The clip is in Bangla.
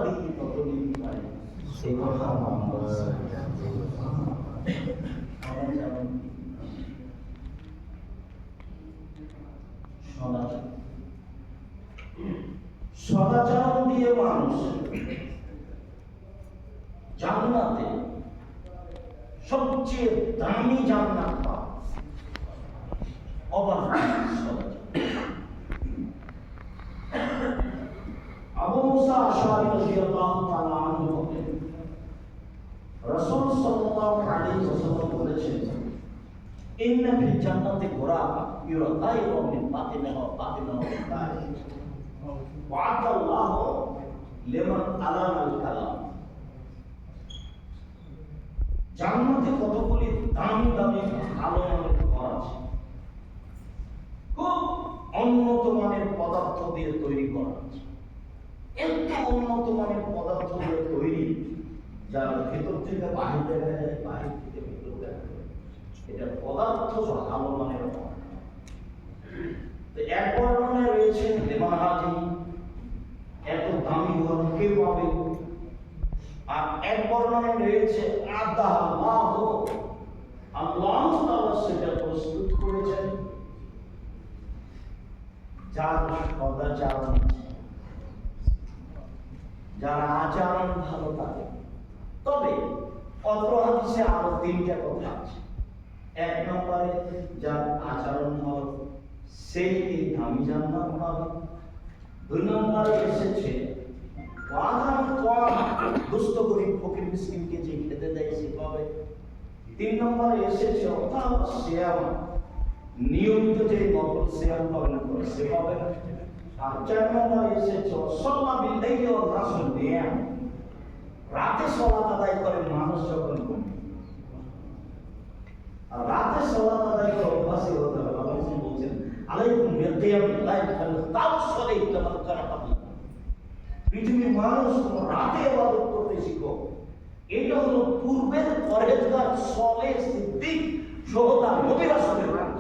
দিকে তত নিতে পারে সেই কথা সদাচরণ দিয়ে মানুষ জান্নাতে সবচেয়ে দামি জান্নাত পায়। অবাক আবু মুসা আশআরী রাদিয়াল্লাহু তাআলা আনহু বলেন, রাসূল সাল্লাল্লাহু আলাইহি ওয়াসাল্লাম বলেছেন, ইন্না ফিল জান্নাতি গুরাবা ইউরা গায়রু মিন বাতিনিহা বাতিনাহু গায়র ওয়া আতাল্লাহু লিমান আলামাল কালাম। জান্নাতে কতগুলি দামি দামি ভালো মানের ঘর আছে, খুব উন্নত মানের পদার্থ দিয়ে তৈরি করা আছে। এত উন্নত মানের পদার্থ দিয়ে তৈরি, যার ভেতর থেকে বাহির দেখা যায়, বাহির থেকে ভেতর দেখা যায়। এটা পদার্থ ভালো মানের। এক বর্ণনায় রয়েছে লেমান হাজি, এত দামি ঘর কে পাবে? আর এক বর্ণনায় রয়েছে আল্লাহ তাআলা সেটা প্রস্তুত করেছেন যার সদাচরণ, যার আচরণ ভালো থাকে। তবে অত্র হাদিসে আরো তিনটা কথা আছে। এক নম্বরে যার আচরণ ভালো সেই এই দামি জান্নাত পাবে। দুই নম্বরে এসেছে দুস্থ গরিব ফকির মিসকিনকে যে খেতে দেয় সে পাবে। তিন নম্বরে এসেছে সিয়াম, নিয়মিত যে নফল সিয়াম পালন করে সে পাবে। আর চার নম্বরে এসেছে সাল্লা বিল্লাইলি ওয়া রাসূল নিয়াম, রাতে সালাত আদায় করে মানুষ যখন ঘুমায়। আর রাতে সালাত আদায় করে অভ্যাসী হতে হবে। আল্লাহ বলছেন আলাইকুম বিকিয়ামিল লাইল তাওসালে ইত্তাবাক্কারা কাবলা। পৃথিবীর মানুষ রাতে ইবাদত করতে শিখো। এটা হলো পূর্বের পরহেজগার সালেহ সিদ্দিক সহ তার নবী রাসূলের কাজ।